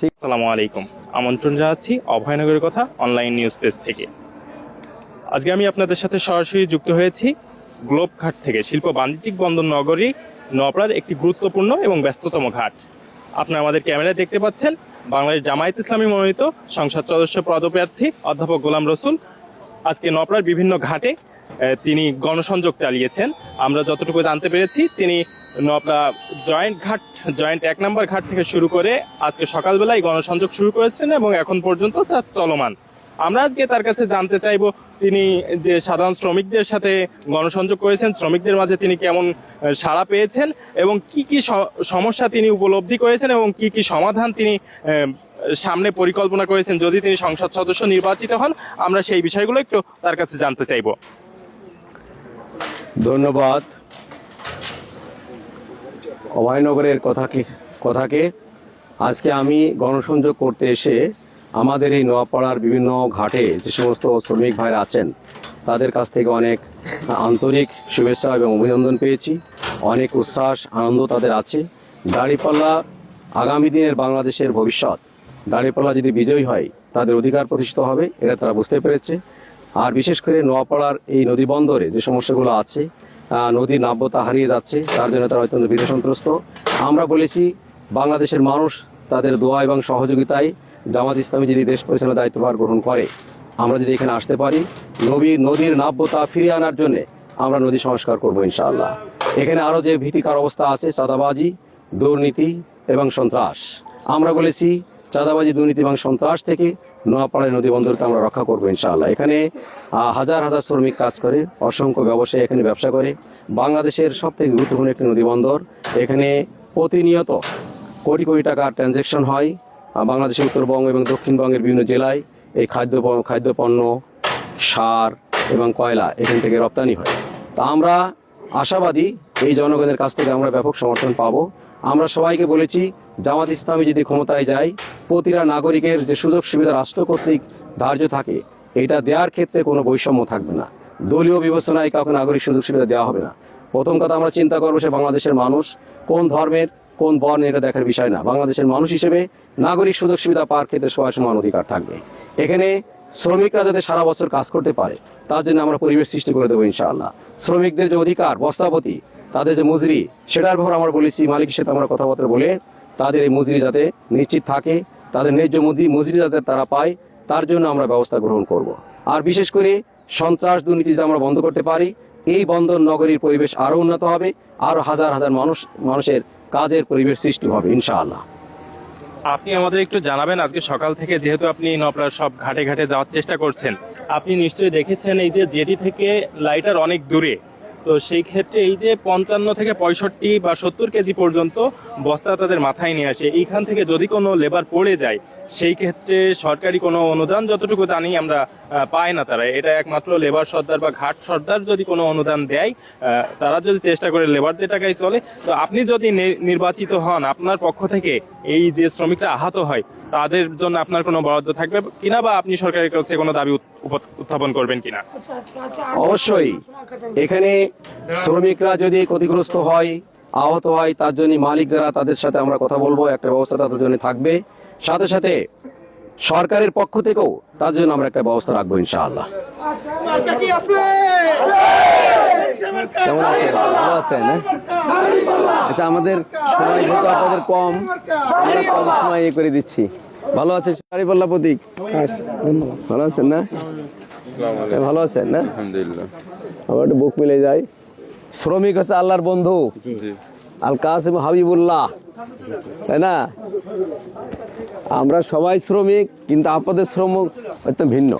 আসসালামু আলাইকুম, আমন্ত্রণ জানাচ্ছি অভয়নগরের কথা অনলাইন নিউজ পেজ থেকে। আজকে আমি আপনাদের সাথে সরাসরি যুক্ত হয়েছি গোলাপঘাট থেকে, শিল্প বাণিজ্যিক বন্দর নগরী নওপাড়ার একটি গুরুত্বপূর্ণ এবং ব্যস্ততম ঘাট। আপনারা আমাদের ক্যামেরায় দেখতে পাচ্ছেন বাংলাদেশ জামায়াত ইসলামী মনোনীত সংসদ সদস্য পদপ্রার্থী অধ্যাপক গোলাম রসুল আজকে নওপাড়ার বিভিন্ন ঘাটে তিনি গণসংযোগ চালিয়েছেন। আমরা যতটুকু জানতে পেরেছি, তিনি নওপাড়া জয়েন্ট 1 নম্বর ঘাট থেকে শুরু করে আজকে সকালবেলায় গণসংযোগ শুরু করেছেন এবং এখন পর্যন্ত তা চলমান। আমরা আজকে তার কাছে জানতে চাইব, তিনি যে সাধারণ শ্রমিকদের সাথে গণসংযোগ করেছেন, শ্রমিকদের মাঝে তিনি কেমন সাড়া পেয়েছেন এবং কি কি সমস্যা তিনি উপলব্ধি করেছেন এবং কি কি সমাধান তিনি সামনে পরিকল্পনা করেছেন যদি তিনি সংসদ সদস্য নির্বাচিত হন। আমরা সেই বিষয়গুলো একটু তার কাছে জানতে চাইব। ধন্যবাদ। অভয়নগরের কথাকে আজকে আমি গণসংযোগ করতে এসে আমাদের এই নোয়াপাড়ার বিভিন্ন ঘাটে যে সমস্ত শ্রমিক ভাইরা আছেন তাদের কাছ থেকে অনেক আন্তরিক শুভেচ্ছা এবং অভিনন্দন পেয়েছি। অনেক উচ্ছ্বাস আনন্দ তাদের আছে। দাঁড়িপাল্লা আগামী দিনের বাংলাদেশের ভবিষ্যৎ। দাঁড়িপাল্লা যদি বিজয়ী হয় তাদের অধিকার প্রতিষ্ঠিত হবে, এটা তারা বুঝতে পেরেছে। আর বিশেষ করে নোয়াপাড়ার এই নদী বন্দরে যে সমস্যাগুলো আছে, নদীর নাব্যতা হারিয়ে যাচ্ছে, তার জন্য তারা অত্যন্ত ভীতসন্ত্রস্ত। আমরা বলেছি বাংলাদেশের মানুষ তাদের দোয়া এবং সহযোগিতায় জামাত ইসলামী যদি দেশ পরিচালনার দায়িত্বভার গ্রহণ করে, আমরা যদি এখানে আসতে পারি, নদীর নাব্যতা ফিরিয়ে আনার জন্য আমরা নদী সংস্কার করবো ইনশাআল্লাহ। এখানে আরও যে ভীতিকর অবস্থা আছে, চাঁদাবাজি, দুর্নীতি এবং সন্ত্রাস, আমরা বলেছি চাঁদাবাজি, দুর্নীতি এবং সন্ত্রাস থেকে নোয়াপাড়ার নদী বন্দরকে আমরা রক্ষা করবো ইনশাআল্লাহ। এখানে হাজার হাজার শ্রমিক কাজ করে, অসংখ্য ব্যবসায়ী এখানে ব্যবসা করে। বাংলাদেশের সবথেকে গুরুত্বপূর্ণ একটি নদী বন্দর। এখানে প্রতিনিয়ত কোটি কোটি টাকার ট্রানজ্যাকশন হয়। বাংলাদেশের উত্তরবঙ্গ এবং দক্ষিণবঙ্গের বিভিন্ন জেলায় এই খাদ্যপণ্য, সার এবং কয়লা এখান থেকে রপ্তানি হয়। তা আমরা আশাবাদী এই জনগণের কাছ থেকে আমরা ব্যাপক সমর্থন পাবো। আমরা সবাইকে বলেছি জামাত ইসলামী যদি ক্ষমতায় যায়, প্রতিটা নাগরিকের যে সুযোগ সুবিধা রাষ্ট্র কর্তৃক ধার্য থাকে, এটা দেওয়ার ক্ষেত্রে কোনো বৈষম্য থাকবে না। দলীয় বিবেচনায় কাউকে নাগরিক সুযোগ সুবিধা দেওয়া হবে না। প্রথম কথা আমরা চিন্তা করবো সে বাংলাদেশের মানুষ কোন ধর্মের, কোন বর্ণ, এটা দেখার বিষয় না। বাংলাদেশের মানুষ হিসেবে নাগরিক সুযোগ সুবিধা পাওয়ার ক্ষেত্রে সবার সমান অধিকার থাকবে। এখানে শ্রমিকরা যাতে সারা বছর কাজ করতে পারে তার জন্য আমরা পরিবেশ সৃষ্টি করে দেবো ইনশাআল্লাহ। শ্রমিকদের যে অধিকার, বস্তাপতি, তাদের যে মজুরি, সেটার ব্যাপারে আমরা বলেছি মালিকের সাথে আমরা কথাবার্তা বলে তাদের এই মজুরি যাতে নিশ্চিত থাকে, তাদের ন্যায্য মজুরি যাতে তারা পায়, তার জন্য আমরা ব্যবস্থা গ্রহণ করব। আর বিশেষ করে সন্ত্রাস, দুর্নীতি যদি আমরা বন্ধ করতে পারি, এই বন্দর নগরীর পরিবেশ আরও উন্নত হবে, আরও হাজার হাজার মানুষের কাজের পরিবেশ সৃষ্টি হবে ইনশাআল্লাহ। আপনি আমাদের একটু জানাবেন, আজকে সকাল থেকে যেহেতু আপনি নওপাড়ার সব ঘাটে ঘাটে যাওয়ার চেষ্টা করছেন, আপনি নিশ্চয়ই দেখেছেন এই যে জেটি থেকে লাইটার অনেক দূরে, তো সেই ক্ষেত্রে এই যে 55 থেকে 65 বা 70 কেজি পর্যন্ত বস্তা তাদের মাথায় নিয়ে আসে। এইখান থেকে যদি কোনো লেবার পড়ে যায়, সেই ক্ষেত্রে সরকারি কোনো অনুদান যতটুকু জানি আমরা পায় না তারা। এটা একমাত্র লেবার সর্দার বা ঘাট সর্দার যদি কোনো অনুদান দেয়, তারা যদি চেষ্টা করে লেবারদের টাকায় চলে। তো আপনি যদি নির্বাচিত হন, আপনার পক্ষ থেকে এই যে শ্রমিকরা আহত হয় তাদের জন্য আপনার কোনো বরাদ্দ থাকবে কিনা, বা আপনি সরকারের কাছে কোনো দাবি উত্থাপন করবেন কিনা? অবশ্যই এখানে শ্রমিকরা যদি ক্ষতিগ্রস্ত হয়, আহত হয়, তার জন্য মালিক যারা, তাদের সাথে আমরা কথা বলবো, একটা ব্যবস্থা তাদের জন্য থাকবে। সাথে সাথে সরকারের পক্ষ থেকেও তার জন্য আমরা একটা ব্যবস্থা রাখবো ইনশাআল্লাহ। কেমন আছেন? ভালো আছেন? আচ্ছা, আমাদের সময় যেহেতু আপনাদের কম, আমরা কম সময় করে দিচ্ছি। ভালো আছেন দাঁড়িপাল্লা প্রতীক? ভালো আছেন না? ভালো আছেন না? আলহামদুলিল্লাহ। আমার একটু বুক মিলে যায়। শ্রমিক হচ্ছে আল্লাহর বন্ধু, আল কাসিম হাবিবুল্লাহ, তাই না? আমরা সবাই শ্রমিক, কিন্তু আপনাদের শ্রম একদম ভিন্ন।